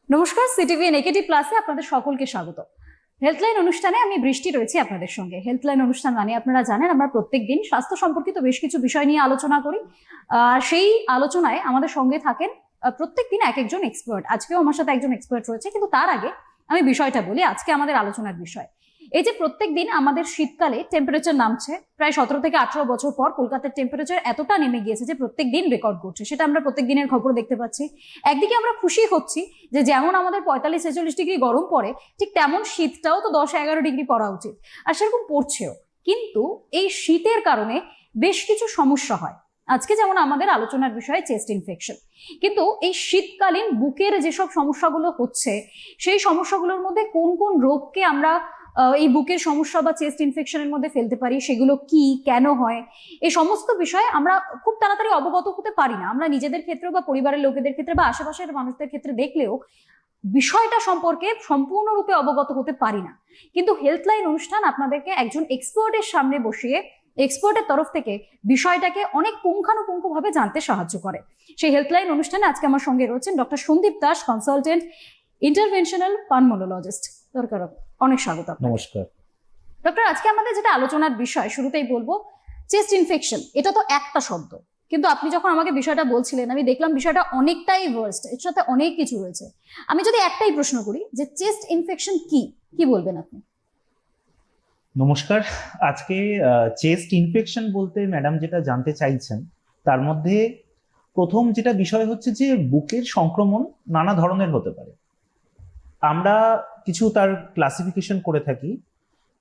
নমস্কার, CTV negative প্লাসে আপনাদের সকলকে স্বাগত। হেলথলাইন অনুষ্ঠানে আমি বৃষ্টি রয়েছি আপনাদের সঙ্গে। হেলথলাইন অনুষ্ঠান মানে আপনারা জানেন আমরা প্রত্যেকদিন স্বাস্থ্য সম্পর্কিত বেশ কিছু বিষয় নিয়ে আলোচনা করি। সেই আলোচনায় আমাদের সঙ্গে থাকেন প্রত্যেকদিন এক একজন এক্সপার্ট। আজকেও আমার সাথে একজন এক্সপার্ট রয়েছে, কিন্তু তার আগে আমি বিষয়টা বলি। আজকে আমাদের আলোচনার বিষয় এই যে প্রত্যেকদিন আমাদের শীতকালে টেম্পারেচার নামছে। প্রায় 17 থেকে 18 বছর পর কলকাতার টেম্পারেচার এতটা নেমে গিয়েছে যে প্রত্যেক দিন রেকর্ড করছে, সেটা আমরা প্রত্যেক দিনের খবর দেখতে পাচ্ছি। একদিকে আমরা খুশি হচ্ছি যে যেমন আমাদের 45-46 ডিগ্রি গরম পড়ে, ঠিক তেমন শীতটাও তো 10-11 ডিগ্রি পড়া উচিত, আর সেরকম পড়ছেও। কিন্তু এই শীতের কারণে বেশ কিছু সমস্যা হয়। আজকে যেমন আমাদের আলোচনার বিষয় চেস্ট ইনফেকশন, কিন্তু এই শীতকালীন বুকের যেসব সমস্যাগুলো হচ্ছে সেই সমস্যাগুলোর মধ্যে কোন কোন রোগকে আমরা এই বুকের সমস্যা বা চেস্ট ইনফেকশনের মধ্যে ফেলতে পারি, সেগুলো কি, কেন হয়, এই সমস্ত বিষয়ে আমরা খুব তাড়াতাড়ি অবগত হতে পারি না। আমরা নিজেদের ক্ষেত্রে বা পরিবারের লোকেদের ক্ষেত্রে বা আশেপাশের মানুষদের ক্ষেত্রে দেখলেও বিষয়টা সম্পর্কে সম্পূর্ণরূপে অবগত হতে পারি না। কিন্তু হেলথলাইন অনুষ্ঠান আপনাদেরকে একজন এক্সপার্টের সামনে বসিয়ে এক্সপার্টের তরফ থেকে বিষয়টাকে অনেক পুঙ্খানুপুঙ্খভাবে জানতে সাহায্য করে। সেই হেলথলাইন অনুষ্ঠানে আজকে আমার সঙ্গে রয়েছেন doctor Sandeep Das, consultant interventional pulmonologist. দরকার অনেক স্বাগত। নমস্কার ডক্টর, আজকে আমাদের যেটা আলোচনার বিষয়, শুরুতেই বলবো চেস্ট ইনফেকশন। এটা তো একটা শব্দ, কিন্তু আপনি যখন আমাকে বিষয়টা বলছিলেন আমি দেখলাম বিষয়টা অনেকটাই ভার্স্ট, এর সাথে অনেক কিছু রয়েছে। আমি যদি একটাই প্রশ্ন করি যে চেস্ট ইনফেকশন কি, কি বলবেন আপনি? নমস্কার। আজকে চেস্ট ইনফেকশন বলতে ম্যাডাম যেটা জানতে চাইছেন তার মধ্যে প্রথম যেটা বিষয় হচ্ছে যে বুকের সংক্রমণ নানা ধরনের হতে পারে। আমরা কিছু তার ক্লাসিফিকেশন করে থাকি।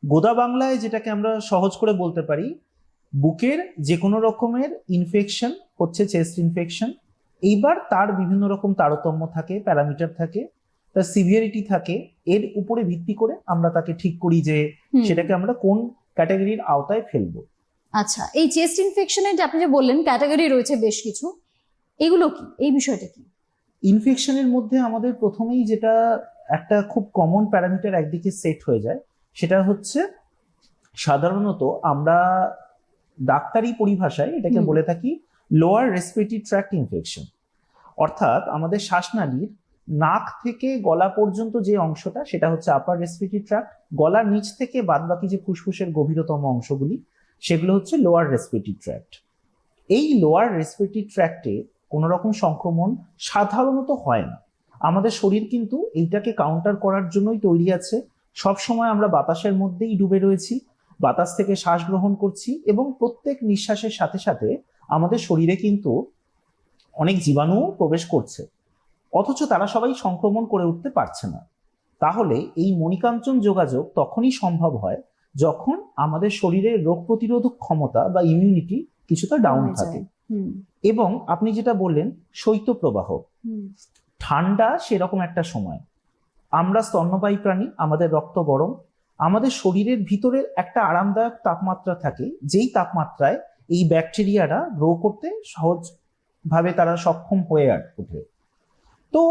গোদা বাংলায় যেটাকে আমরা সহজ করে বলতে পারি, বুকের যে কোনো রকমের ইনফেকশন হচ্ছে চেস্ট ইনফেকশন। এইবার তার বিভিন্ন রকম তারতম্য থাকে, প্যারামিটার থাকে, তার সিভিয়ারিটি থাকে। এর উপরে ভিত্তি করে আমরা তাকে ঠিক করি যে সেটাকে আমরা কোন ক্যাটাগরির আওতায় ফেলবো। আচ্ছা, এই চেস্ট ইনফেকশনের যে আপনি যে বললেন ক্যাটাগরি রয়েছে বেশ কিছু, এগুলো কি, এই বিষয়টা কি? ইনফেকশনের মধ্যে আমাদের প্রথমেই যেটা একটা খুব কমন প্যারামিটার একদিকে সেট হয়ে যায়, সেটা হচ্ছে সাধারণত আমরা ডাক্তারি পরিভাষায় এটাকে বলে থাকি লোয়ার রেসপিরেটরি ট্র্যাক্ট ইনফেকশন। অর্থাৎ আমাদের শ্বাসনালীর নাক থেকে গলা পর্যন্ত যে অংশটা সেটা হচ্ছে আপার রেসপিরেটরি ট্র্যাক্ট। গলার নিচ থেকে বাদবাকি যে ফুসফুসের গভীরতম অংশগুলি সেগুলো হচ্ছে লোয়ার রেসপিরেটরি ট্র্যাক্ট। এই লোয়ার রেসপিরেটরি ট্র্যাক্টে কোনো রকম সংক্রমণ সাধারণত হয় না। আমাদের শরীর কিন্তু এইটাকে কাউন্টার করার জন্যই তৈরি আছে। সব সময় আমরা বাতাসের মধ্যেই ডুবে রয়েছি, বাতাস থেকে শ্বাস গ্রহণ করছি, এবং প্রত্যেক নিঃশ্বাসের সাথে সাথে আমাদের শরীরে কিন্তু অনেক জীবাণু প্রবেশ করছে, অথচ তারা সবাই সংক্রমণ করে উঠতে পারছে না। তাহলে এই মণিকাঞ্চন যোগাযোগ তখনই সম্ভব হয় যখন আমাদের শরীরের রোগ প্রতিরোধক ক্ষমতা বা ইমিউনিটি কিছুটা ডাউন থাকে। এবং আপনি যেটা বললেন শৈত্যপ্রবাহ, ঠান্ডা সেরকম একটা সময়। আমরা স্তন্যপায়ী প্রাণী, আমাদের রক্ত গরম, আমাদের শরীরের ভিতরের একটা আরামদায়ক তাপমাত্রা থাকে, যেই তাপমাত্রায় এই ব্যাকটেরিয়ারা গ্রো করতে সহজ ভাবে তারা সক্ষম হয়ে ওঠে। তো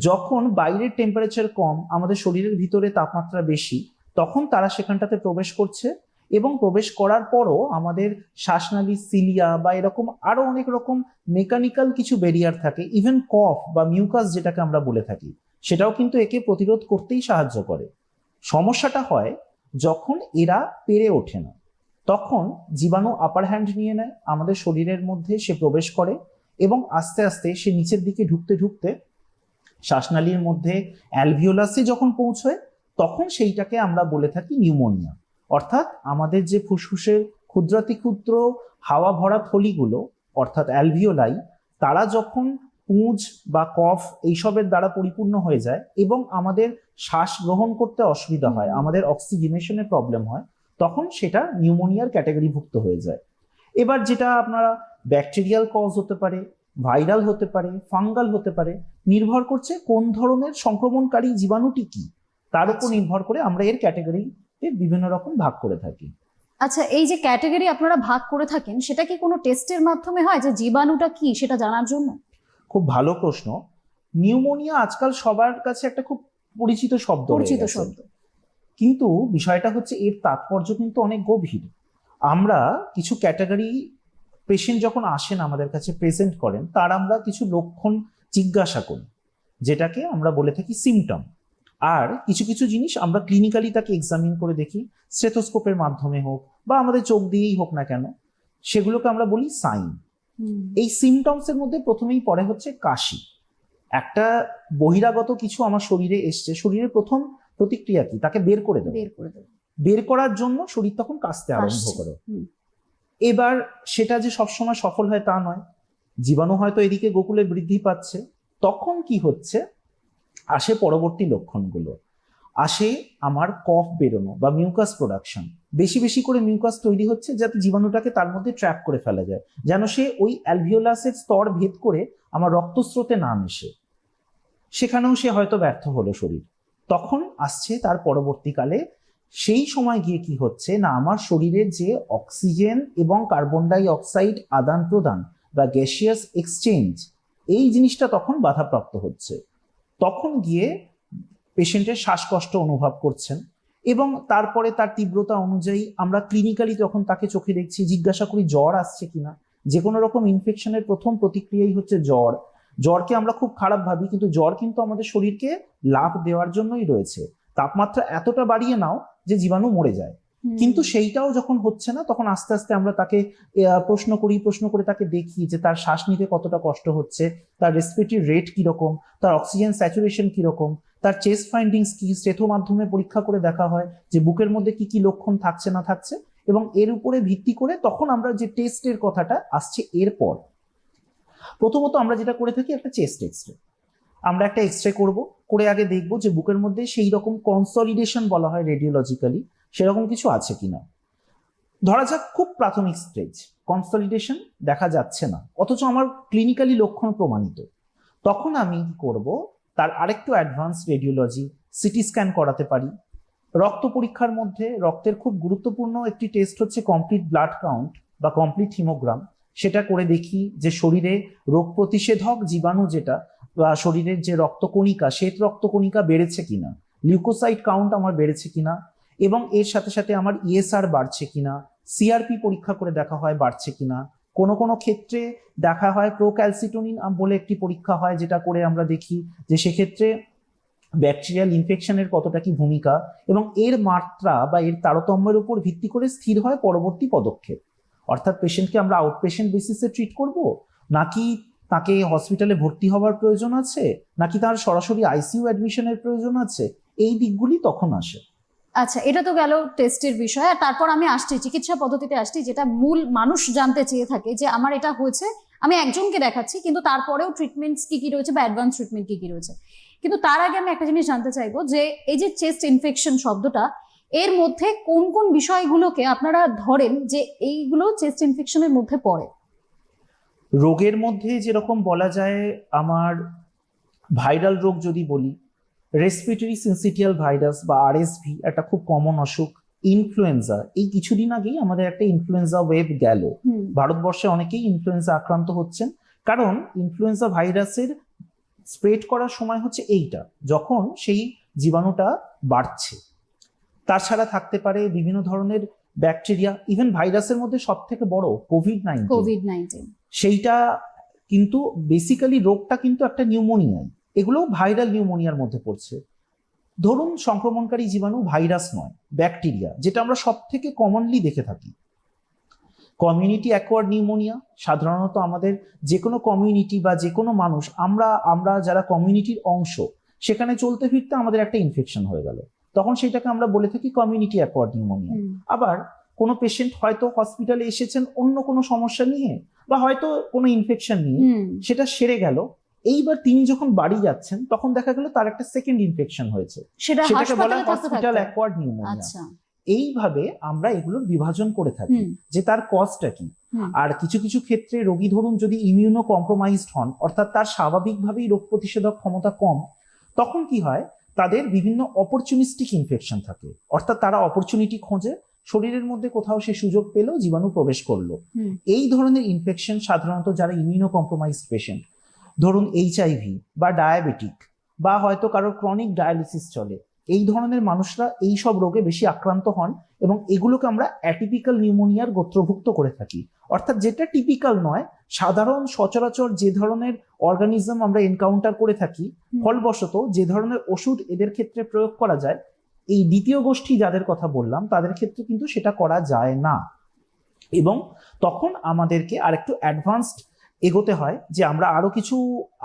যখন বাইরের টেম্পারেচার কম, আমাদের শরীরের ভিতরে তাপমাত্রা বেশি, তখন তারা সেখানটাতে প্রবেশ করছে, এবং প্রবেশ করার পরও আমাদের শ্বাসনালী, সিলিয়া বা এরকম আরো অনেক রকম মেকানিক্যাল কিছু ব্যারিয়ার থাকে। ইভেন কফ বা মিউকাস যেটাকে আমরা বলে থাকি, সেটাও কিন্তু একে প্রতিরোধ করতেই সাহায্য করে। সমস্যাটা হয় যখন এরা পেরে ওঠে না, তখন জীবাণু আপার হ্যান্ড নিয়ে নেয়, আমাদের শরীরের মধ্যে সে প্রবেশ করে, এবং আস্তে আস্তে সে নিচের দিকে ঢুকতে ঢুকতে শ্বাসনালীর মধ্যে অ্যালভিওলাসে যখন পৌঁছয়, তখন সেইটাকে আমরা বলে থাকি নিউমোনিয়া। অর্থাৎ আমাদের যে ফুসফুসের ক্ষুদ্রাতি ক্ষুদ্র হাওয়া ভরা থলিগুলো অর্থাৎ অ্যালভিওলাই, তারা যখন পুঁজ বা কফ এইসবের দ্বারা পরিপূর্ণ হয়ে যায় এবং আমাদের শ্বাস গ্রহণ করতে অসুবিধা হয়, আমাদের অক্সিজেনেশনের প্রবলেম হয়, তখন সেটা নিউমোনিয়ার ক্যাটাগরিভুক্ত হয়ে যায়। এবার যেটা আপনারা ব্যাকটেরিয়াল কজ হতে পারে, ভাইরাল হতে পারে, ফাঙ্গাল হতে পারে, নির্ভর করছে কোন ধরনের সংক্রমণকারী জীবাণুটি কি, তার উপর নির্ভর করে আমরা এর ক্যাটাগরিতে বিভিন্ন রকম ভাগ করে থাকি। আচ্ছা, এই যে ক্যাটাগরি আপনারা ভাগ করে থাকেন, সেটা কি কোনো টেস্টের মাধ্যমে হয় যে জীবাণুটা কি সেটা জানার জন্য? খুব ভালো প্রশ্ন। নিউমোনিয়া আজকাল সবার কাছে একটা খুব পরিচিত শব্দ, কিন্তু বিষয়টা হচ্ছে এর তাৎপর্য কিন্তু অনেক গভীর। আমরা কিছু ক্যাটাগরি পেশেন্ট যখন আসেন আমাদের কাছে প্রেজেন্ট করেন, তার আমরা কিছু লক্ষণ জিজ্ঞাসা করি। যেটাকে আমরা বলে থাকি সিমটম। আর কিছু কিছু জিনিস আমরা ক্লিনিক্যালি তাকে এক্সামিন করে দেখি, স্টেথোস্কোপের মাধ্যমে হোক বা আমাদের চোখ দিয়েই হোক না কেন, সেগুলোকে আমরা বলি সাইন। এই সিমটমস এর মধ্যে প্রথমেই পড়ে হচ্ছে কাশি। একটা বহিরাগত কিছু আমার শরীরে এসছে, শরীরের প্রথম প্রতিক্রিয়া কি? তাকে বের করে দেবো। বের করার জন্য শরীর তখন কাশতে আরম্ভ করে। এবার সেটা যে সবসময় সফল হয় তা নয়, জীবাণু হয়তো এদিকে গোকুলে বৃদ্ধি পাচ্ছে, তখন কি হচ্ছে, আসে পরবর্তী লক্ষণগুলো। আসে আমার কফ বেরোনো বা মিউকাস প্রোডাকশন, বেশি বেশি করে মিউকাস তৈরি হচ্ছে যাতে জীবাণুটাকে তার মধ্যে ট্র্যাপ করে ফেলা যায়, যেন সে ওই অ্যালভিওলাসের স্তর ভেদ করে আমার রক্তস্রোতে না মেশে। সেখানেও সে হয়তো ব্যর্থ হলো শরীর। তখন আসছে তার পরবর্তীকালে, সেই সময় গিয়ে কি হচ্ছে না, আমার শরীরে যে অক্সিজেন এবং কার্বন ডাই অক্সাইড আদান প্রদান বা গ্যাসিয়াস এক্সচেঞ্জ, এই জিনিসটা তখন বাধাপ্রাপ্ত হচ্ছে। তখন গিয়ে পেশেন্টের শ্বাসকষ্ট অনুভব করছেন এবং তারপরে তার তীব্রতা অনুযায়ী আমরা ক্লিনিক্যালি যখন তাকে চোখে দেখছি, জিজ্ঞাসা করি জ্বর আসছে কিনা। যে কোনো রকম ইনফেকশনের প্রথম প্রতিক্রিয়াই হচ্ছে জ্বর। জ্বরকে আমরা খুব খারাপ ভাবি, কিন্তু জ্বর কিন্তু আমাদের শরীরকে লাভ দেওয়ার জন্যই রয়েছে। তাপমাত্রা এতটা বাড়িয়ে নাও যে জীবাণু মরে যায়। কিন্তু সেইটাও যখন হচ্ছে না, তখন আস্তে আস্তে আমরা তাকে প্রশ্ন করে তাকে দেখি যে তার শ্বাস নিতে কতটা কষ্ট হচ্ছে, তার রেসপিরেটরি রেট কিরকম, তার অক্সিজেন স্যাচুরেশন কিরকম, তার চেস্ট ফাইন্ডিংস কি, স্টেথো মাধ্যমে পরীক্ষা করে দেখা হয় যে বুকের মধ্যে কি কি লক্ষণ থাকছে না থাকছে, এবং এর উপরে ভিত্তি করে তখন আমরা যে টেস্টের কথাটা আসছে এরপর, প্রথমত আমরা যেটা করে থাকি একটা চেস্ট এক্সরে। আমরা একটা এক্সরে করে আগে দেখবো যে বুকের মধ্যে সেই রকম কনসলিডেশন বলা হয় রেডিওলজিক্যালি, সেরকম কিছু আছে কিনা। ধরা যাক খুব প্রাথমিক স্টেজ, কনসলিডেশন দেখা যাচ্ছে না, অথচ আমার ক্লিনিক্যালি লক্ষণ প্রমাণিত। তখন আমি কি করব, তার আরেকটু অ্যাডভান্স রেডিওলজি, সিটি স্ক্যান করাতে পারি। রক্ত পরীক্ষার মধ্যে রক্তের খুব গুরুত্বপূর্ণ একটি টেস্ট হচ্ছে কমপ্লিট ব্লাড কাউন্ট বা কমপ্লিট হিমোগ্রাম। সেটা করে দেখি যে শরীরে রোগ প্রতিষেধক জীবাণু যেটা বা শরীরের যে রক্তকণিকা, শ্বেত রক্তকণিকা বেড়েছে কিনা, লিউকোসাইট কাউন্ট আমার বেড়েছে কিনা, এবং এর সাথে সাথে আমার ইএসআর বাড়ছে কিনা, সিআরপি পরীক্ষা করে দেখা হয় বাড়ছে কিনা। কোনো কোনো ক্ষেত্রে দেখা হয় প্রোক্যালসিটোনিন বলে একটি পরীক্ষা হয়, যেটা করে আমরা দেখি যে সেক্ষেত্রে ব্যাকটেরিয়াল ইনফেকশনের কতটা কি ভূমিকা, এবং এর মাত্রা বা এর তারতম্যের উপর ভিত্তি করে স্থির হয় পরবর্তী পদক্ষেপ। অর্থাৎ পেশেন্টকে আমরা আউটপেশেন্ট বেসিসে ট্রিট করব, নাকি তাকে হসপিটালে ভর্তি হওয়ার প্রয়োজন আছে, নাকি তার সরাসরি আইসিইউ অ্যাডমিশনের প্রয়োজন আছে, এই দিকগুলি তখন আসে। আচ্ছা, এটা তো গেল টেস্টের বিষয়। আর তারপর আমি আসছি চিকিৎসা পদ্ধতিতে আসছি, যেটা মূল মানুষ জানতে চেয়ে থাকে যে আমার এটা হয়েছে, আমি একজনকে দেখাচ্ছি, কিন্তু তারপরেও ট্রিটমেন্টস কি কি রয়েছে বা অ্যাডভান্স ট্রিটমেন্ট কি কি রয়েছে। কিন্তু তার আগে আমি একটা জিনিস জানতে চাইবো যে এই যে চেস্ট ইনফেকশন শব্দটা, এর মধ্যে কোন কোন বিষয়গুলোকে আপনারা ধরেন যে এইগুলো চেস্ট ইনফেকশনের মধ্যে পড়ে? রোগের মধ্যে যেরকম বলা যায়, আমার ভাইরাল রোগ যদি বলি, রেসপিরেটরি সিনসিটিয়াল ভাইরাস বা আরএসভি একটা খুব কমন অসুখ। ইনফ্লুয়েঞ্জা, এই কিছুদিন আগেই আমাদের একটা ইনফ্লুয়েঞ্জা ওয়েভ গেল, ভারতবর্ষে অনেকেই ইনফ্লুয়েঞ্জা আক্রান্ত হচ্ছেন। কারণ ইনফ্লুয়েঞ্জা ভাইরাসের স্প্রেড করার সময় হচ্ছে এইটা, যখন সেই জীবাণুটা বাড়ছে। তাছাড়া থাকতে পারে বিভিন্ন ধরনের ব্যাকটেরিয়া, ইভেন ভাইরাসের মধ্যে সব থেকে বড় কোভিড-19, সেইটা কিন্তু বেসিক্যালি রোগটা কিন্তু একটা নিউমোনিয়া, এগুলো ভাইরাল নিউমোনিয়ার মধ্যে পড়ছে। ধরুন সংক্রমণকারী জীবাণু ভাইরাস নয়, ব্যাকটেরিয়া, যেটা আমরা সব থেকে কমনলি দেখে থাকি। কমিউনিটি অ্যাকোয়ার্ড নিউমোনিয়া, সাধারণত আমাদের যে কোনো কমিউনিটি বা যে কোনো মানুষ, আমরা যারা কমিউনিটির অংশ, সেখানে চলতে ফিরতে আমাদের একটা ইনফেকশন হয়ে গেল, তখন সেটাকে আমরা বলে থাকি কমিউনিটি অ্যাকোয়ার্ড নিউমোনিয়া। আবার কোনো পেশেন্ট হয়তো হসপিটালে এসেছেন অন্য কোনো সমস্যা নিয়ে বা হয়তো কোনো ইনফেকশন নিয়ে, সেটা সেরে গেল, এইবার তিনি যখন বাড়ি যাচ্ছেন তখন দেখা গেল তার একটা সেকেন্ড ইনফেকশন হয়েছে, সেটাকে বলা হয় হসপিটাল অ্যাকোয়ার্ড নিউমোনিয়া। এইভাবে আমরা এগুলোর বিভাজন করে থাকি যে তার কজটা কি। আর কিছু কিছু ক্ষেত্রে রোগী ধরুন যদি ইমিউনো কম্প্রোমাইজড হন, অর্থাৎ তার স্বাভাবিকভাবেই রোগ প্রতিষেধক ক্ষমতা কম, তখন কি হয়, তাদের বিভিন্ন অপরচুনিস্টিক ইনফেকশন থাকে, অর্থাৎ তারা অপরচুনিটি খোঁজে, শরীরের মধ্যে কোথাও সে সুযোগ পেল, জীবাণু প্রবেশ করলো। এই ধরনের ইনফেকশন সাধারণত যারা ইমিউনো কম্প্রোমাইজড পেশেন্ট, ধরুন এইচআইভি বা ডায়াবেটিক, বা হয়তো কারোর ক্রনিক ডায়ালিসিস চলে, এই ধরনের মানুষরা এই সব রোগে বেশি আক্রান্ত হন এবং এগুলোকে আমরা অ্যাটিপিক্যাল নিউমোনিয়ার গোত্রভুক্ত করে থাকি। অর্থাৎ যেটা টিপিক্যাল নয়, সাধারণ সচরাচর যে ধরনের অর্গানিজম আমরা এনকাউন্টার করে থাকি, ফলবশত যে ধরনের ওষুধ এদের ক্ষেত্রে প্রয়োগ করা যায়, এই দ্বিতীয় গোষ্ঠী যাদের কথা বললাম তাদের ক্ষেত্রে কিন্তু সেটা করা যায় না। এবং তখন আমাদেরকে আরেকটু অ্যাডভান্সড এগোতে হয়, যে আমরা আরো কিছু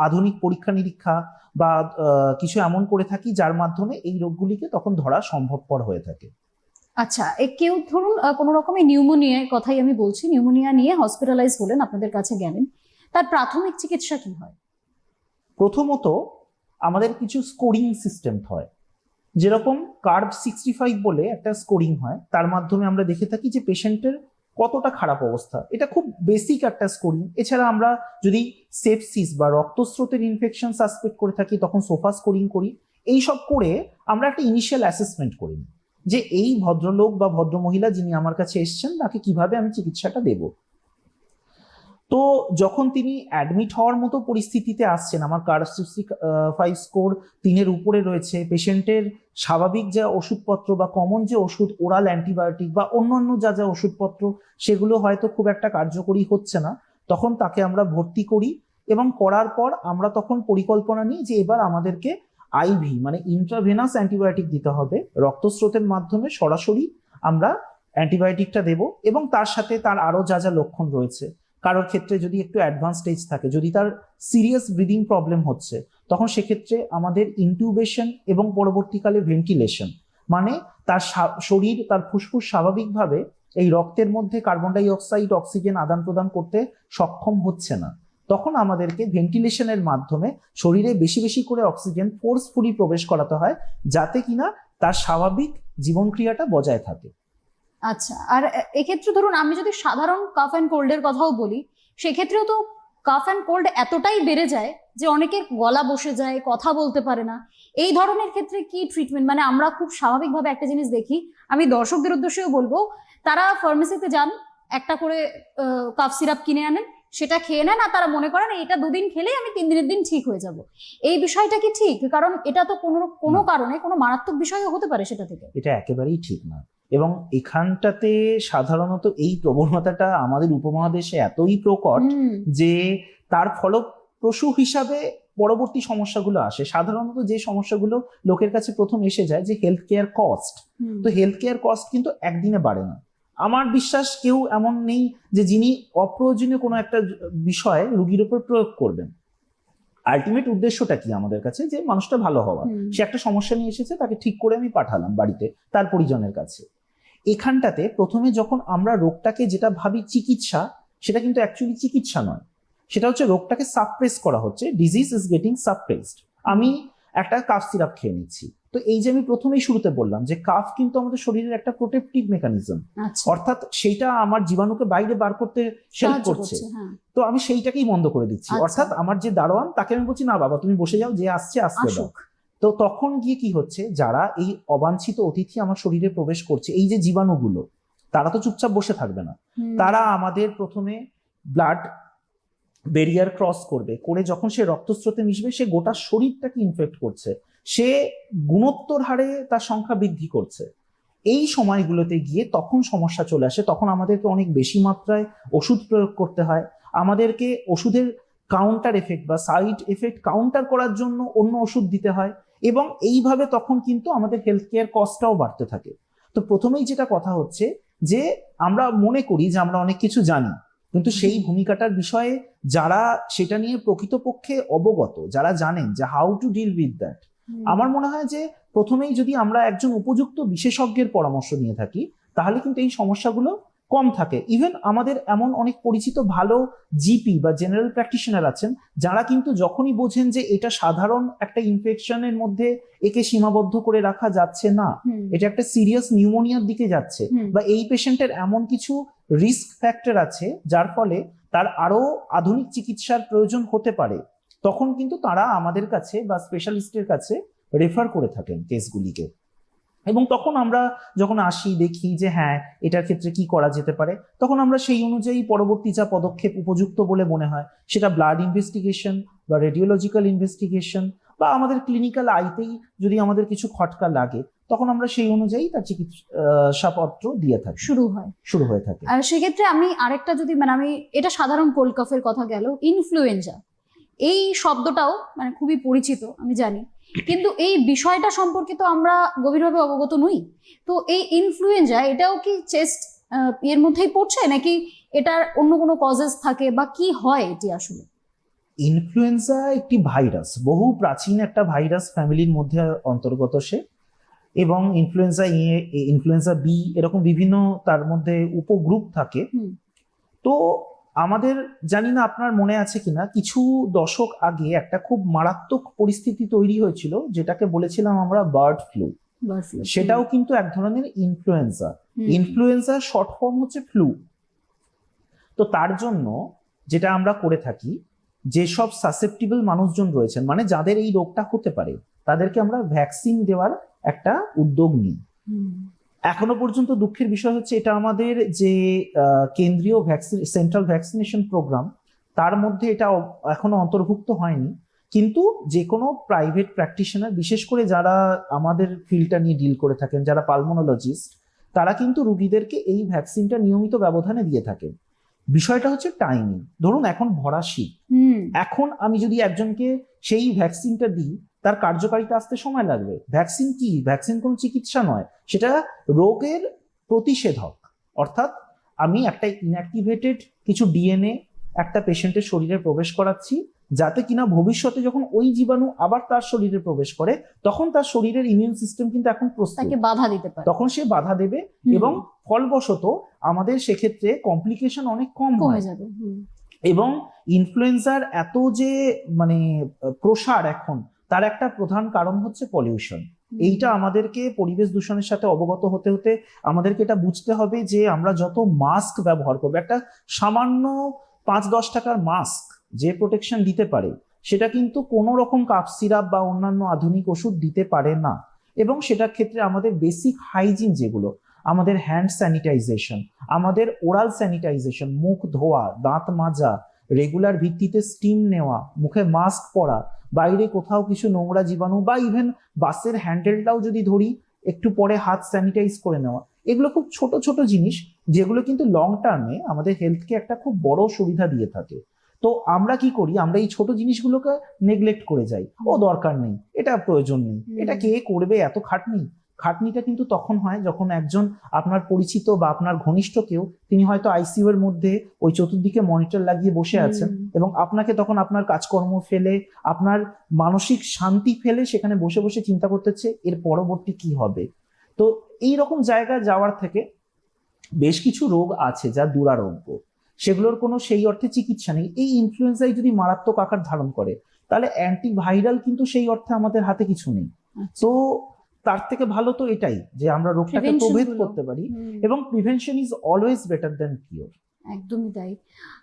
আধুনিক পরীক্ষা নিরীক্ষা বা কিছু এমন করে থাকি যার মাধ্যমে এই রোগগুলিকে তখন ধরা সম্ভবপর হয়ে থাকে। আচ্ছা, কেউ ধরুন কোনো রকমের নিউমোনিয়ার কথাই আমি বলছি, নিউমোনিয়া নিয়ে হসপিটালাইজ হলেন, আপনাদের কাছে গেলেন, তার প্রাথমিক চিকিৎসা কি হয়? প্রথমত আমাদের কিছু স্কোরিং সিস্টেম হয়, যেরকম কার্ভ 65 বলে একটা স্কোরিং হয়, তার মাধ্যমে আমরা দেখে থাকি যে পেশেন্টের কতটা খারাপ অবস্থা। এটা খুব বেসিক একটা স্কোরিং। এছাড়া আমরা যদি সেপসিস বা রক্তস্রোতের ইনফেকশন সাসপেক্ট করে থাকি তখন সোফা স্কোরিং করি। এই সব করে আমরা একটা ইনিশিয়াল অ্যাসেসমেন্ট করি যে এই ভদ্রলোক বা ভদ্রমহিলা যিনি আমার কাছে এসছেন তাকে কিভাবে আমি চিকিৎসাটা দেব। তো যখন তিনি অ্যাডমিট হওয়ার মতো পরিস্থিতিতে আসছেন, আমার কার্ভ 65 স্কোর 3-এর উপরে রয়েছে, পেশেন্টের স্বাভাবিক যা ওষুধপত্র বা কমন যে ওষুধ, ওরাল অ্যান্টিবায়োটিক বা অন্যান্য যা যা ওষুধপত্র, সেগুলো হয়তো খুব একটা কার্যকরী হচ্ছে না, তখন তাকে আমরা ভর্তি করি। এবং করার পর আমরা তখন পরিকল্পনা নিই যে এবার আমাদেরকে আইভি মানে ইন্ট্রাভেনাস অ্যান্টিবায়োটিক দিতে হবে, রক্তস্রোতের মাধ্যমে সরাসরি আমরা অ্যান্টিবায়োটিকটা দেব। এবং তার সাথে তার আরো যা যা লক্ষণ রয়েছে, কারোর ক্ষেত্রে যদি একটু অ্যাডভান্স স্টেজ থাকে, যদি তার সিরিয়াস ব্রিদিং প্রবলেম হচ্ছে, তখন সেক্ষেত্রে আমাদের ইনটিউবেশন এবং পরবর্তীকালে ভেন্টিলেশন, মানে তার শরীর, তার ফুসফুস স্বাভাবিকভাবে এই রক্তের মধ্যে কার্বন ডাই অক্সাইড অক্সিজেন আদান প্রদান করতে সক্ষম হচ্ছে না, তখন আমাদেরকে ভেন্টিলেশনের মাধ্যমে শরীরে বেশি বেশি করে অক্সিজেন ফোর্সফুলি প্রবেশ করাতে হয়, যাতে কিনা তার স্বাভাবিক জীবনক্রিয়াটা বজায় থাকে। আচ্ছা, আর এক্ষেত্রে ধরুন আমি যদি সাধারণ কাফ অ্যান্ড কোল্ডের কথাও বলি, সেক্ষেত্রেও তো কাফ অ্যান্ড কোল্ড এতটাই বেড়ে যায় যে অনেকের গলা বসে যায়, কথা বলতে পারে না। এই ধরনের ক্ষেত্রে কি ট্রিটমেন্ট? মানে আমরা খুব স্বাভাবিকভাবে একটা জিনিস দেখি, আমি দর্শকদের উদ্দেশ্যেও বলবো, তারা ফার্মেসিতে যান, একটা করে কাফ সিরাপ কিনে আনেন, সেটা খেয়ে নেন, আর তারা মনে করেন এটা 2 দিন খেলেই আমি 3 দিনের দিন ঠিক হয়ে যাব। এই বিষয়টা কি ঠিক? কারণ এটা তো কোনো কারণে কোনো মারাত্মক বিষয়ও হতে পারে সেটা থেকে। এটা একেবারেই ঠিক না। এবং এখানটাতে সাধারণত এই প্রবণতাটা আমাদের উপমহাদেশে এতই প্রকট যে তার ফলপ্রসূ হিসাবে পরবর্তী সমস্যাগুলো আসে। সাধারণত যে সমস্যাগুলো লোকের কাছে প্রথম এসে যায়, যে হেলথ কেয়ার কস্ট। তো হেলথ কেয়ার কস্ট কিন্তু একদিনে বাড়ে না। আমার বিশ্বাস কেউ এমন নেই যে যিনি অপ্রয়োজনীয় কোনো একটা বিষয় রোগীর উপর প্রয়োগ করবেন। আলটিমেট উদ্দেশ্যটা কি আমাদের কাছে? যে মানুষটা ভালো হওয়া। সে একটা সমস্যা নিয়ে এসেছে, তাকে ঠিক করে আমি পাঠালাম বাড়িতে তার পরিজনের কাছে। এখানটাতে প্রথমে যখন আমরা রোগটাকে যেটা ভাবি চিকিৎসা, সেটা কিন্তু অ্যাকচুয়ালি চিকিৎসা নয়, সেটা হচ্ছে রোগটাকে সাপ্রেস করা হচ্ছে। Disease is getting suppressed. আমি একটা কাফ সিরাপ খেয়ে নিচ্ছি। তো এই যে আমি প্রথমেই শুরুতে বললাম যে কাফ কিন্তু আমাদের শরীরের একটা প্রোটেক্টিভ মেকানিজম, অর্থাৎ সেইটা আমার জীবাণুকে বাইরে বার করতে হেল্প করছে। তো আমি সেইটাকেই বন্ধ করে দিচ্ছি। অর্থাৎ আমার যে দারোয়ান, তাকে আমি বলছি না বাবা তুমি বসে যাও, যে আসছে আসতে দাও। তো তখন গিয়ে কি হচ্ছে, যারা এই অবাঞ্ছিত অতিথি আমার শরীরে প্রবেশ করছে, এই যে জীবাণুগুলো, তারা তো চুপচাপ বসে থাকবে না, তারা আমাদের প্রথমে ব্লাড ব্যারিয়ার ক্রস করবে, করে যখন সে রক্তস্রোতে মিশবে, সে গোটা শরীরটাকে ইনফেক্ট করছে, সে গুণোত্তর হারে তার সংখ্যা বৃদ্ধি করছে। এই সময়গুলোতে গিয়ে তখন সমস্যা চলে আসে, তখন আমাদেরকে অনেক বেশি মাত্রায় ওষুধ প্রয়োগ করতে হয়, আমাদেরকে ওষুধের কাউন্টার এফেক্ট বা সাইড এফেক্ট কাউন্টার করার জন্য অন্য ওষুধ দিতে হয়, এবং এইভাবে তখন কিন্তু আমাদের হেলথ কেয়ার কস্টটাও বাড়তে থাকে। তো প্রথমেই যেটা কথা হচ্ছে যে আমরা মনে করি যে আমরা অনেক কিছু জানি, কিন্তু সেই ভূমিকাটার বিষয়ে যারা সেটা নিয়ে প্রকৃতপক্ষে অবগত, যারা জানেন যে how to deal with that, আমার মনে হয় যে প্রথমেই যদি আমরা একজন উপযুক্ত বিশেষজ্ঞের পরামর্শ নিয়ে থাকি, তাহলে কিন্তু এই সমস্যাগুলো কম থাকে। ইভেন আমাদের এমন অনেক পরিচিত ভালো জিপি বা জেনারেল প্র্যাকটিশনার আছেন, যারা কিন্তু যখনই বোঝেন যে এটা সাধারণ একটা ইনফেকশনের মধ্যে একে সীমাবদ্ধ করে রাখা যাচ্ছে না, এটা একটা সিরিয়াস নিউমোনিয়ার দিকে যাচ্ছে, বা এই পেশেন্টের এমন কিছু রিস্ক ফ্যাক্টর আছে যার ফলে তার আরো আধুনিক চিকিৎসার প্রয়োজন হতে পারে, তখন কিন্তু তারা আমাদের কাছে বা স্পেশালিস্টের কাছে রেফার করে থাকেন কেসগুলিকে। এবং তখন আমরা যখন আসি, দেখি যে হ্যাঁ এটার ক্ষেত্রে কি করা যেতে পারে, তখন আমরা সেই অনুযায়ী পরবর্তী যা পদক্ষেপ উপযুক্ত বলে মনে হয়, সেটা ব্লাড ইনভেস্টিগেশন বা রেডিওলজিক্যাল ইনভেস্টিগেশন বা আমাদের ক্লিনিক্যাল আইতেই যদি আমাদের কিছু খটকা লাগে, তখন আমরা সেই অনুযায়ী তার চিকিৎসাপত্র দিয়ে থাকি, শুরু হয়ে থাকে। আর সেক্ষেত্রে আমি আরেকটা যদি আমি এটা সাধারণ কোল্ড কফের কথা গেল, ইনফ্লুয়েঞ্জা এই শব্দটাও খুবই পরিচিত আমি জানি, কিন্তু এই বিষয়টা সম্পর্কে তো আমরা গভীরভাবে অবগত নই। তো এই ইনফ্লুয়েঞ্জা এটাও কি চেস্ট এর মধ্যেই পড়ছে, নাকি এটার অন্য কোনো কজেস থাকে, বা কি হয় এটি আসলে? ইনফ্লুয়েঞ্জা একটি ভাইরাস, বহু প্রাচীন একটা ভাইরাস ফ্যামিলির মধ্যে অন্তর্গত সে, এবং ইনফ্লুয়েঞ্জা এ, ইনফ্লুয়েঞ্জা বি, এরকম বিভিন্ন তার মধ্যে উপগ্রুপ থাকে। তো আমাদের, জানি না আপনার মনে আছে কিনা, কিছু দশক আগে একটা খুব মারাত্মক পরিস্থিতি তৈরি হয়েছিল, যেটাকে বলেছিলাম আমরা বার্ড ফ্লু। সেটাও কিন্তু এক ধরনের ইনফ্লুয়েঞ্জা। ইনফ্লুয়েঞ্জা শর্ট ফর্ম হচ্ছে ফ্লু। তো তার জন্য যেটা আমরা করে থাকি, যেসব সাসেপ্টিবল মানুষজন রয়েছেন, মানে যাদের এই রোগটা হতে পারে, তাদেরকে আমরা ভ্যাকসিন দেওয়ার একটা উদ্যোগ নিই। এখনো পর্যন্ত দুঃখের বিষয় হচ্ছে, এটা আমাদের যে কেন্দ্রীয় সেন্ট্রাল ভ্যাকসিনেশন প্রোগ্রাম, তার মধ্যে এটা এখনো অন্তর্ভুক্ত হয়নি। কিন্তু যে কোনো প্রাইভেট প্র্যাকটিশনার, বিশেষ করে যারা আমাদের ফিল্ডটা নিয়ে ডিল করে থাকেন, যারা পালমোনোলজিস্ট, তারা কিন্তু রুগীদেরকে এই ভ্যাকসিনটা নিয়মিত ব্যবধানে দিয়ে থাকেন। বিষয়টা হচ্ছে টাইমিং। ধরুন এখন ভরা শীত, এখন আমি যদি একজনকে সেই ভ্যাকসিনটা দিই, তার কার্যকারিতা আসতে সময় লাগবে। ভ্যাকসিন কি? ভ্যাকসিন কোনো চিকিৎসা নয়, সেটা রোগের প্রতিষেধক। অর্থাৎ আমি একটা ইনঅ্যাক্টিভেটেড কিছু ডিএনএ একটা পেশেন্টের শরীরে প্রবেশ করাচ্ছি, যাতে কিনা ভবিষ্যতে যখন ওই জীবাণু আবার তার শরীরে প্রবেশ করে, তখন তার শরীরের ইমিউন সিস্টেম কিন্তু এখন প্রস্তুত, বাধা দিতে পারে, তখন সে বাধা দেবে, এবং ফলবশত আমাদের সেক্ষেত্রে কমপ্লিকেশন অনেক কম হয়ে যাবে। এবং ইনফ্লুয়েঞ্জার এত যে প্রসার এখন, তার একটা প্রধান কারণ হচ্ছে পলিউশন। এইটা আমাদেরকে পরিবেশ দূষণের সাথে অবগত হতে হতে আমাদেরকে এটা বুঝতে হবে যে আমরা যত মাস্ক ব্যবহার করবো, একটা সামান্য 5-10 টাকার মাস্ক যে প্রোটেকশন দিতে পারে, সেটা কিন্তু কোনো রকম কাফ সিরাপ বা অন্যান্য আধুনিক ওষুধ দিতে পারে না। এবং সেটার ক্ষেত্রে আমাদের বেসিক হাইজিন, যেগুলো আমাদের হ্যান্ড স্যানিটাইজেশন, আমাদের ওরাল স্যানিটাইজেশন, মুখ ধোয়া, দাঁত মাজা, রেগুলার ভিত্তিতে স্টিম নেওয়া, মুখে মাস্ক পরা, বাইরে কোথাও কিছু নোংরা জীবাণু, বা ইভেন বাসের হ্যান্ডেলটাও যদি ধরি, একটু পরে হাত স্যানিটাইজ করে নেওয়া, এগুলো খুব ছোট ছোট জিনিস, যেগুলো কিন্তু লং টার্মে আমাদের হেলথকে একটা খুব বড় সুবিধা দিয়ে থাকে। তো আমরা কি করি, আমরা এই ছোট জিনিসগুলোকে নেগলেক্ট করে যাই। ও দরকার নেই, এটা প্রয়োজন নেই, এটা কে করবে, এত খাটনিটা কিন্তু তখন হয় যখন একজন আপনার পরিচিত বা আপনার ঘনিষ্ঠ কেউ, তিনি হয়তো আইসিইউ এর মধ্যে ওই চতুর্দিকে মনিটর লাগিয়ে বসে আছেন, এবং আপনাকে তখন আপনার কাজকর্ম ফেলে, আপনার মানসিক শান্তি ফেলে সেখানে বসে বসে চিন্তা করতেছে এর পরবর্তী কি হবে। তো এই রকম জায়গায় যাওয়ার থেকে বেশ কিছু রোগ আছে যা দুরারোগ্য, সেগুলোর কোনো সেই অর্থে চিকিৎসা নেই। এই ইনফ্লুয়েঞ্জাই যদি মারাত্মক আকার ধারণ করে, তাহলে অ্যান্টিভাইরাল কিন্তু সেই অর্থে আমাদের হাতে কিছু নেই। তো তার থেকে ভালো তো এটাই যে আমরা রোগটাকে প্রভেদ করতে পারি, এবং prevention is always better than cure. একদমই তাই।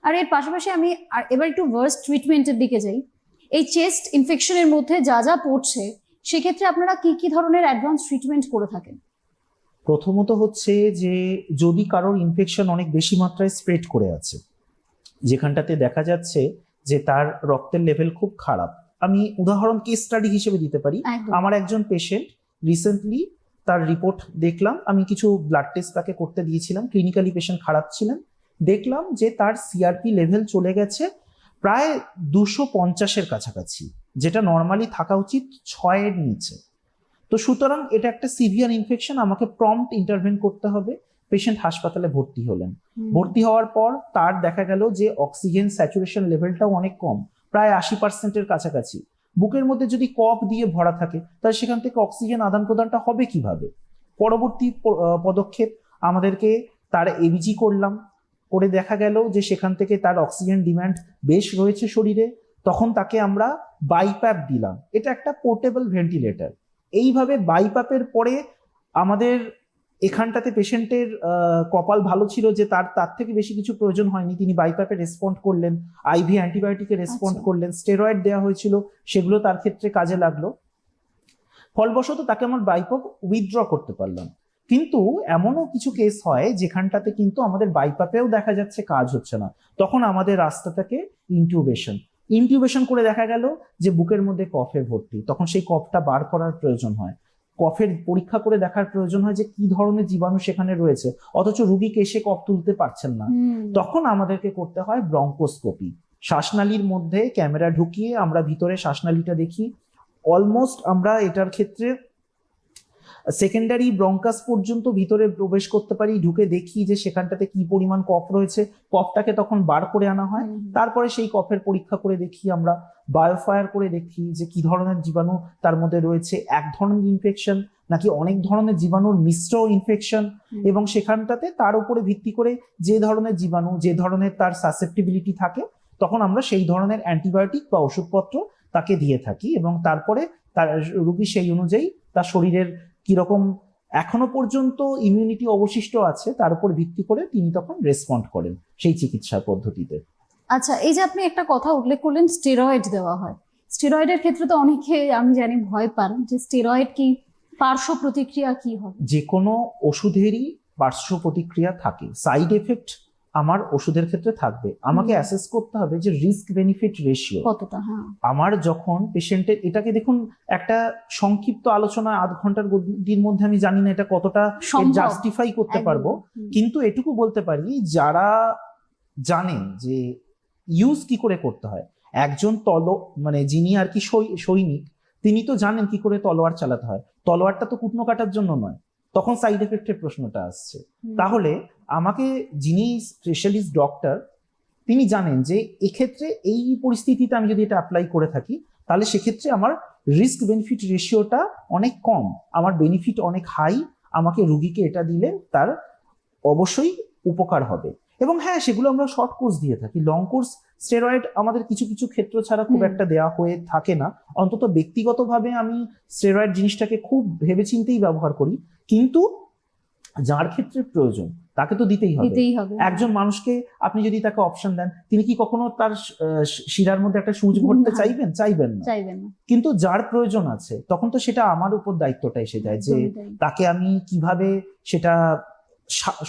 আর এর পাশাপাশি আমি এবার একটু ভার্স্ট ট্রিটমেন্টের দিকে যাই। এই চেস্ট ইনফেকশনের মধ্যে যা যা পড়ছে, সেক্ষেত্রে আপনারা কি কি ধরনের অ্যাডভান্স ট্রিটমেন্ট করে থাকেন? প্রথমত হচ্ছে যে, যদি কারোর ইনফেকশন অনেক বেশি মাত্রায় স্প্রেড করে আছে, যেখানটাতে দেখা যাচ্ছে যে তার রক্তের লেভেল খুব খারাপ, আমি উদাহরণ কেস স্টাডি হিসেবে দিতে পারি। আমার একজন পেশেন্ট রিসেন্টলি, তার রিপোর্ট দেখলাম, আমি কিছু ব্লাড টেস্ট তাকে করতে দিয়েছিলাম, ক্লিনিক্যালি পেশেন্ট খারাপ ছিলেন, দেখলাম যে তার সিআরপি লেভেল চলে গেছে প্রায় 250-এর কাছাকাছি, যেটা নর্মালি থাকা উচিত 6-এর নিচে। তো সুতরাং এটা একটা সিভিয়ার ইনফেকশন, আমাকে প্রম্পট ইন্টারভেন করতে হবে। পেশেন্ট হাসপাতালে ভর্তি হলেন। ভর্তি হওয়ার পর তার দেখা গেল যে অক্সিজেন স্যাচুরেশন লেভেলটাও অনেক কম, প্রায় 80%-এর কাছাকাছি। বুকের মধ্যে যদি কফ দিয়ে ভরা থাকে, তাহলে সেখান থেকে অক্সিজেন আদান প্রদানটা হবে কিভাবে? পরবর্তী পদক্ষেপ, আমাদেরকে তার এবিজি করলাম, করে দেখা গেল যে সেখান থেকে তার অক্সিজেন ডিমান্ড বেশ রয়েছে শরীরে। তখন তাকে আমরা বাইপ্যাপ দিলাম, এটা একটা পোর্টেবল ভেন্টিলেটর। এইভাবে বাইপ্যাপের পরে আমাদের এখানটাতে পেশেন্টের কপাল ভালো ছিল যে তার থেকে বেশি কিছু প্রয়োজন হয়নি, তিনি বাইপ্যাপে রেসপন্ড করলেন, আইভি অ্যান্টিবায়োটিকে রেসপন্ড করলেন, স্টেরয়েড দেওয়া হয়েছিল, সেগুলো তার ক্ষেত্রে কাজে লাগলো। ফলবশত তাকে আমার বাইপ্যাপ উইথড্র করতে পারলাম। কিন্তু এমনও কিছু কেস হয় যেখানটাতে কিন্তু আমাদের বাইপ্যাপেও দেখা যাচ্ছে কাজ হচ্ছে না, তখন আমাদের রাস্তা থাকে ইনটিউবেশন। ইনকিউবেশন করে দেখা গেল যে বুকের মধ্যে কফে ভর্তি, তখন সেই কফটা বার করার প্রয়োজন হয়। কফের পরীক্ষা করে দেখার প্রয়োজন হয় যে কি ধরনের জীবাণু সেখানে রয়েছে, অথচ রুগীকে এসে কফ তুলতে পারছেন না। তখন আমাদেরকে করতে হয় ব্রঙ্কোস্কোপি। শ্বাসনালীর মধ্যে ক্যামেরা ঢুকিয়ে আমরা ভিতরে শ্বাসনালীটা দেখি। অলমোস্ট আমরা এটার ক্ষেত্রে সেকেন্ডারি ব্রঙ্কাস পর্যন্ত ভিতরে প্রবেশ করতে পারি, ঢুকে দেখি যে সেখানটাতে কি পরিমাণ কফ রয়েছে। কফটাকে তখন বার করে আনা হয়। তারপরে সেই কফের পরীক্ষা করে দেখি আমরা, বায়োফায়ার করে দেখি যে কি ধরনের জীবাণু তার মধ্যে রয়েছে, এক ধরনের ইনফেকশন নাকি অনেক ধরনের জীবাণুর মিশ্র ইনফেকশন। এবং সেখানটাতে তার উপরে ভিত্তি করে যে ধরনের জীবাণু, যে ধরনের তার সাসেপ্টিবিলিটি থাকে, তখন আমরা সেই ধরনের অ্যান্টিবায়োটিক বা ওষুধপত্র তাকে দিয়ে থাকি। এবং তারপরে তার রোগী সেই অনুযায়ী তার শরীরের কিরকম এখনো পর্যন্ত ইমিউনিটি অবশিষ্ট আছে তার উপর ভিত্তি করে তিনি তখন রেসপন্ড করেন সেই চিকিৎসা পদ্ধতিতে। আচ্ছা, এই যে আপনি একটা কথা উল্লেখ করলেন, স্টেরয়েড দেওয়া হয়। স্টেরয়েডের ক্ষেত্রে তো অনেকে আমি জানি ভয় পান, যে স্টেরয়েড কি পার্শ্ব প্রতিক্রিয়া কি হবে? যে কোনো ওষুধেরই পার্শ্ব প্রতিক্রিয়া থাকে, সাইড এফেক্ট আমার ওষুধের ক্ষেত্রে থাকবে। আমাকে অ্যাসেস করতে হবে যে রিস্ক বেনিফিট রেশিও কতটা। হ্যাঁ, আমার যখন পেশেন্টের, এটাকে দেখুন একটা সংক্ষিপ্ত আলোচনা আধ ঘন্টার গতির মধ্যে আমি জানি না এটা কতটা জাস্টিফাই করতে পারবো, কিন্তু এটুকু বলতে পারি যারা জানেন যে ইউজ কি করে করতে হয়। একজন মানে যিনি আর কি সৈনিক, তিনি তো জানেন কি করে তলোয়ার চালাতে হয়। তলোয়ারটা তো কুটনো কাটার জন্য নয়, তখন সাইড এফেক্টের প্রশ্নটা আসছে। তাহলে আমাকে যিনি স্পেশালিস্ট ডক্টর, তিনি জানেন যে এক্ষেত্রে এই পরিস্থিতিতে আমি যদি এটা অ্যাপ্লাই করে থাকি তাহলে সেক্ষেত্রে আমার রিস্ক বেনিফিট রেশিওটা অনেক কম, আমার বেনিফিট অনেক হাই। আমাকে রুগীকে এটা দিলে তার অবশ্যই উপকার হবে। এবং হ্যাঁ, সেগুলো আমরা শর্ট কোর্স দিয়ে থাকি। লং কোর্স স্টেরয়েড আমাদের কিছু কিছু ক্ষেত্র ছাড়া খুব একটা দেওয়া হয়ে থাকে না। অন্তত ব্যক্তিগতভাবে আমি স্টেরয়েড জিনিসটাকে খুব ভেবেচিন্তেই ব্যবহার করি, কিন্তু যার ক্ষেত্রে প্রয়োজন তাকে তো দিতেই হবে। একজন মানুষকে আপনি যদি তাকে অপশন দেন, তিনি কি কখনো তার শিরার মধ্যে একটা সুচ ভরতে চাইবেন না। কিন্তু যার প্রয়োজন আছে তখন তো সেটা আমার উপর দায়িত্বটা এসে যায় যে তাকে আমি কিভাবে সেটা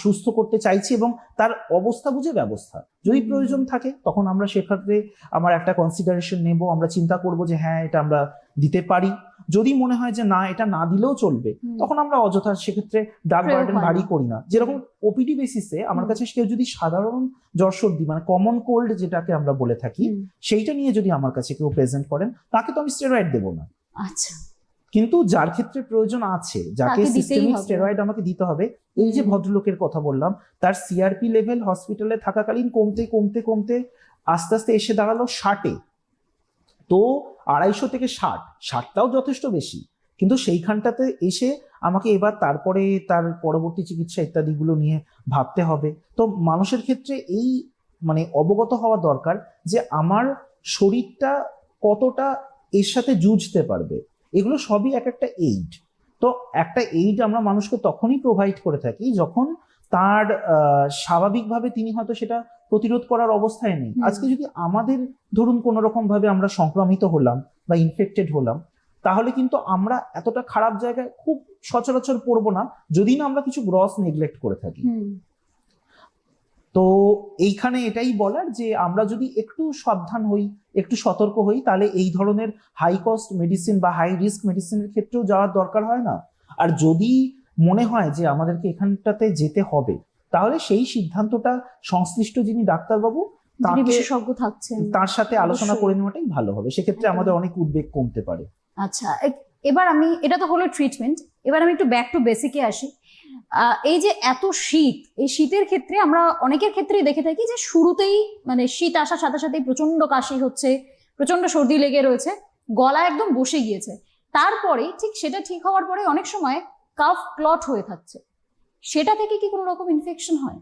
সুস্থ করতে চাইছি এবং তার অবস্থা বুঝে ব্যবস্থা। যদি প্রয়োজন থাকে তখন আমরা সেক্ষেত্রে আমার একটা কনসিডারেশন নেব, আমরা চিন্তা করব যে হ্যাঁ এটা আমরা দিতে পারি। যদি মনে হয় যে না এটা না দিলেও চলবে, তখন আমরা অযথা সেক্ষেত্রে ড্রাগ বার্ডেন ভারী করি না। যেরকম ওপিডি বেসিসে আমার কাছে কেউ যদি সাধারণ জ্বর সর্দি মানে কমন কোল্ড যেটাকে আমরা বলে থাকি সেইটা নিয়ে যদি আমার কাছে কেউ প্রেজেন্ট করেন, তাকে তো আমি স্টেরয়েড দেবো না। আচ্ছা, কিন্তু যার ক্ষেত্রে প্রয়োজন আছে, যাকে সিস্টেমিক স্টেরয়েড আমাকে দিতে হবে, এই যে ভদ্রলোকের কথা বললাম, তার সিআরপি লেভেল হসপিটালে থাকাকালীন কমতে কমতে কমতে আস্তে আস্তে এসে দাঁড়ালো 60-এ। তো 250 থেকে 60টাও যথেষ্ট বেশি, কিন্তু সেইখানটাতে এসে আমাকে এবার তারপরে তার পরবর্তী চিকিৎসা ইত্যাদিগুলো নিয়ে ভাবতে হবে। তো মানুষের ক্ষেত্রে এই মানে অবগত হওয়া দরকার যে আমার শরীরটা কতটা এর সাথে যুঝতে পারবে। এগুলো সবই এক একটা এইড। তো একটা এইড আমরা মানুষকে তখনই প্রোভাইড করে থাকি যখন তার স্বাভাবিকভাবে তিনি হয়তো সেটা প্রতিরোধ করার অবস্থায় নেই। আজকে যদি আমাদের ধরুন কোনো রকম ভাবে আমরা সংক্রমিত হলাম বা ইনফেক্টেড হলাম, তাহলে কিন্তু আমরা এতটা খারাপ জায়গায় খুব সচরাচর পড়বো না যদি না আমরা কিছু গ্রস নেগলেক্ট করে থাকি। তো এইখানে এটাই বলার যে আমরা যদি একটু সাবধান হই, একটু সতর্ক হই, তাহলে এই ধরনের হাই কস্ট মেডিসিন বা হাই রিস্ক মেডিসিনের ক্ষেত্রেও যাওয়ার দরকার হয় না। আর যদি মনে হয় যে আমাদেরকে এখানটাতে যেতে হবে, তাহলে সেই সিদ্ধান্তটা সংশ্লিষ্ট যিনি ডাক্তারবাবু বিশেষজ্ঞ থাকছেন তার সাথে আলোচনা করে নেওয়াটাই ভালো হবে। সেক্ষেত্রে আমাদের অনেক উদ্বেগ কমতে পারে। আচ্ছা, এবার আমি, এটা তো হলো ট্রিটমেন্ট, এবার আমি একটু ব্যাক টু বেসিকে আসি। এই যে এত শীত, এই শীতের ক্ষেত্রে আমরা অনেকের ক্ষেত্রেই দেখে থাকি যে শুরুতেই মানে শীত আসার সাথে সাথেই প্রচন্ড কাশি হচ্ছে, প্রচন্ড সর্দি লেগে রয়েছে, গলা একদম বসে গিয়েছে। তারপরে সেটা ঠিক হওয়ার পরে অনেক সময় কাফ ক্লট হয়ে থাকছে, সেটা থেকে কি কোনো রকম ইনফেকশন হয়?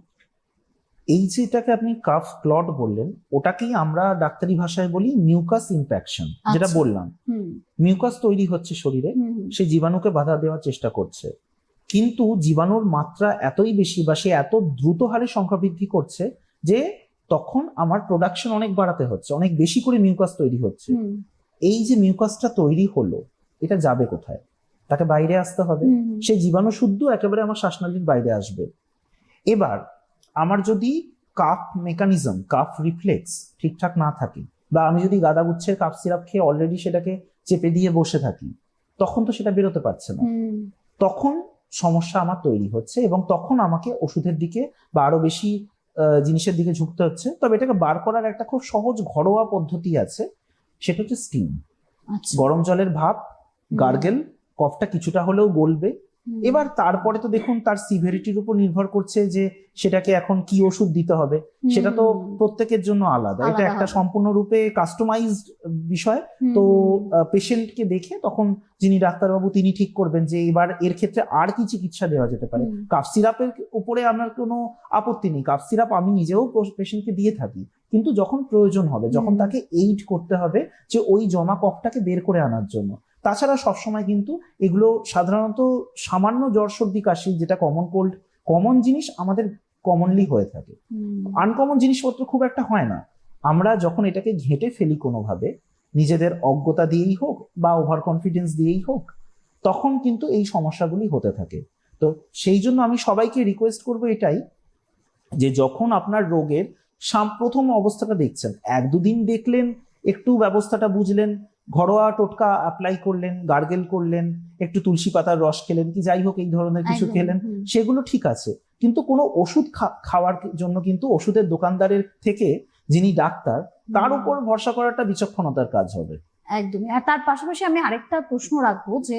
এই যেটাকে আপনি কাফ ক্লট বললেন, ওটাকেই আমরা ডাক্তারি ভাষায় বলি মিউকাস ইনফেকশন। যেটা বললাম, মিউকাস তৈরি হচ্ছে শরীরে, সেই জীবাণুকে বাধা দেওয়ার চেষ্টা করছে, কিন্তু জীবাণুর মাত্রা এতই বেশি বা সে এত দ্রুত হারে সংখ্যা বৃদ্ধি করছে যে তখন আমার প্রোডাকশন অনেক বাড়াতে হচ্ছে, অনেক বেশি করে মিউকাস তৈরি হচ্ছে। এই যে মিউকাসটা তৈরি হলো, এটা যাবে কোথায়? তাকে বাইরে আসতে হবে। সেই জীবাণু শুদ্ধ একেবারে আমার শ্বাসনালীর বাইরে আসবে। এবার আমার যদি কাফ মেকানিজম, কাফ রিফ্লেক্স ঠিকঠাক না থাকে, বা আমি যদি গাঁদা গুচ্ছের কাপ সিরাপ খেয়ে অলরেডি সেটাকে চেপে দিয়ে বসে থাকি, তখন তো সেটা বেরোতে পারছে না। তখন সমস্যা আমার তৈরি হচ্ছে এবং তখন আমাকে ওষুধের দিকে বা আরো বেশি জিনিসের দিকে ঝুঁকতে হচ্ছে। তবে এটাকে বার করার একটা খুব সহজ ঘরোয়া পদ্ধতি আছে, সেটা হচ্ছে স্টিম। গরম জলের ভাপ, গার্গেল, কফটা কিছুটা হলেও গলবে। এবার তারপরে তো দেখুন তার সিভিরিটির উপর নির্ভর করছে যে সেটাকে এখন কি ওষুধ দিতে হবে, সেটা তো প্রত্যেকের জন্য আলাদা। এটা একটা সম্পূর্ণরূপে কাস্টমাইজড বিষয়। তো পেশেন্টকে দেখে তখন যিনি ডাক্তারবাবু তিনি ঠিক করবেন যে এবার এর ক্ষেত্রে আর কি চিকিৎসা দেওয়া যেতে পারে। কাফ সিরাপের উপরে আমার কোনো আপত্তি নেই, কাফ সিরাপ আমি নিজেও পেশেন্টকে দিয়ে থাকি, কিন্তু যখন প্রয়োজন হবে, যখন তাকে এইড করতে হবে যে ওই জমা কফটাকে বের করে আনার জন্য। তাছাড়া সবসময় কিন্তু এগুলো সাধারণত সামান্য জ্বর সর্দি কাশি, যেটা কমন কোল্ড, কমন জিনিস আমাদের কমনলি হয়ে থাকে। আনকমন জিনিসপত্র খুব একটা হয় না। আমরা যখন এটাকে ঘেঁটে ফেলি কোনোভাবে, নিজেদের অজ্ঞতা দিয়েই হোক বা ওভার কনফিডেন্স দিয়েই হোক, তখন কিন্তু এই সমস্যাগুলি হতে থাকে। তো সেই জন্য আমি সবাইকে রিকোয়েস্ট করবো এটাই, যে যখন আপনার রোগের প্রথম অবস্থাটা দেখছেন, 1-2 দিন দেখলেন, একটু ব্যবস্থাটা বুঝলেন, ঘরোয়া টোটকা অ্যাপ্লাই করলেন, গার্গেল করলেন, একটু তুলসী পাতার রস খেলেন, কি যাই হোক এই ধরনের কিছু খেলেন, সেগুলো ঠিক আছে। কিন্তু কোনো ওষুধ খাওয়ার জন্য কিন্তু ওষুধের দোকানদারের থেকে যিনি ডাক্তার, তার উপর ভরসা করাটা বিচক্ষণতার কাজ হবে। একদমই। আর তার পাশাপাশি আমি আরেকটা প্রশ্ন রাখবো যে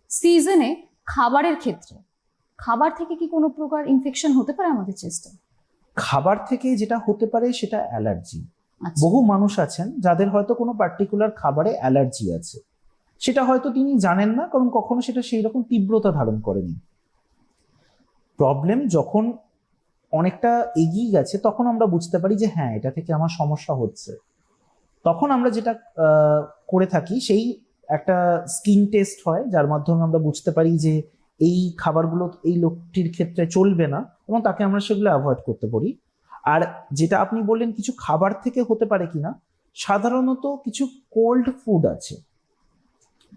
সিজনে খাবারের ক্ষেত্রে, খাবার থেকে কি কোনো প্রকার ইনফেকশন হতে পারে আমাদের চেস্টে? খাবার থেকে যেটা হতে পারে সেটা অ্যালার্জি। বহু মানুষ আছেন যাদের হয়তো কোনো পার্টিকুলার খাবারে অ্যালার্জি আছে, সেটা হয়তো তিনি জানেন না, কারণ কখনো সেটা সেই রকম তীব্রতা ধারণ করেনি। প্রবলেম যখন অনেকটা এগিয়ে গেছে, তখন আমরা বুঝতে পারি যে হ্যাঁ, এটা থেকে আমার সমস্যা হচ্ছে। তখন আমরা যেটা করে থাকি, সেই একটা স্কিন টেস্ট হয়, যার মাধ্যমে আমরা বুঝতে পারি যে এই খাবারগুলো এই লোকটির ক্ষেত্রে চলবে না, এবং তাকে আমরা সেগুলো অ্যাভয়েড করতে পারি। আর যেটা আপনি বললেন কিছু খাবার থেকে হতে পারে কিনা, সাধারণত কিছু কোল্ড ফুড আছে।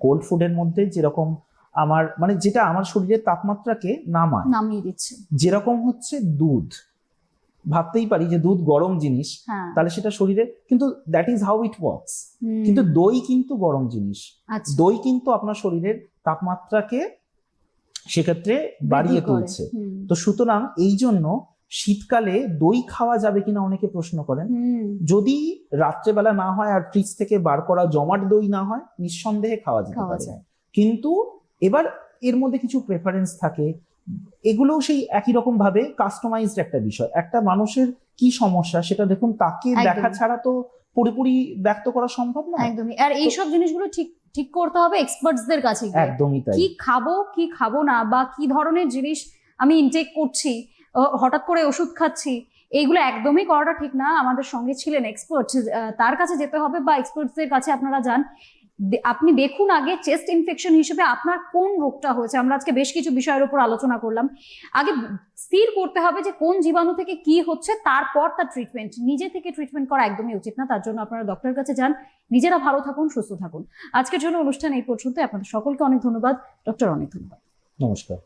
কোল্ড ফুডের মধ্যে যেরকম আমার যেটা আমার শরীরের তাপমাত্রাকে নামিয়ে দিচ্ছে, যেরকম হচ্ছে দুধ। ভাবতেই পারি যে দুধ গরম জিনিস, তাহলে সেটা শরীরে, কিন্তু that is how it works. কিন্তু দই কিন্তু গরম জিনিস, দই কিন্তু আপনার শরীরের তাপমাত্রাকে সেক্ষেত্রে বাড়িয়ে তুলছে। তো সুতরাং এই জন্য শীতকালে দই খাওয়া যাবে কিনা অনেকে প্রশ্ন করেন। যদি রাত্রেবেলা না হয় আর ফ্রিজ থেকে বার করা জমাট দই না হয়, নিঃসন্দেহে খাওয়া যেতে পারে। কিন্তু এবার এর মধ্যে কিছু প্রেফারেন্স থাকে, এগুলো সেই একই রকম ভাবে কাস্টমাইজড একটা বিষয়। একটা মানুষের কি সমস্যা সেটা দেখুন, তাকে দেখা ছাড়া তো পুরোপুরি ব্যক্ত করা সম্ভব না। একদমই। আর এইসব জিনিসগুলো ঠিক করতে হবে এক্সপার্টসদের কাছে গিয়ে। একদমই তাই। কি খাবো কি খাবো না, বা কি ধরনের জিনিস আমি ইনটেক করছি, হঠাৎ করে ওষুধ খাচ্ছি, এইগুলো একদমই করাটা ঠিক না। আমাদের সঙ্গে ছিলেন এক্সপার্ট, তার কাছে যেতে হবে, বা এক্সপার্টসদের কাছে আপনারা যান। আপনি দেখুন আগে চেস্ট ইনফেকশন হিসেবে আপনার কোন রোগটা হয়েছে। আমরা আজকে বেশ কিছু বিষয়ের উপর আলোচনা করলাম। আগে স্থির করতে হবে যে কোন জীবাণু থেকে কি হচ্ছে, তারপর তার ট্রিটমেন্ট। নিজে থেকে ট্রিটমেন্ট করা একদমই উচিত না। তার জন্য আপনারা ডক্টরের কাছে যান, নিজেরা ভালো থাকুন, সুস্থ থাকুন। আজকের জন্য অনুষ্ঠান এই পর্যন্ত। আপনাদের সকলকে অনেক ধন্যবাদ ডক্টর, অনেক ধন্যবাদ। নমস্কার।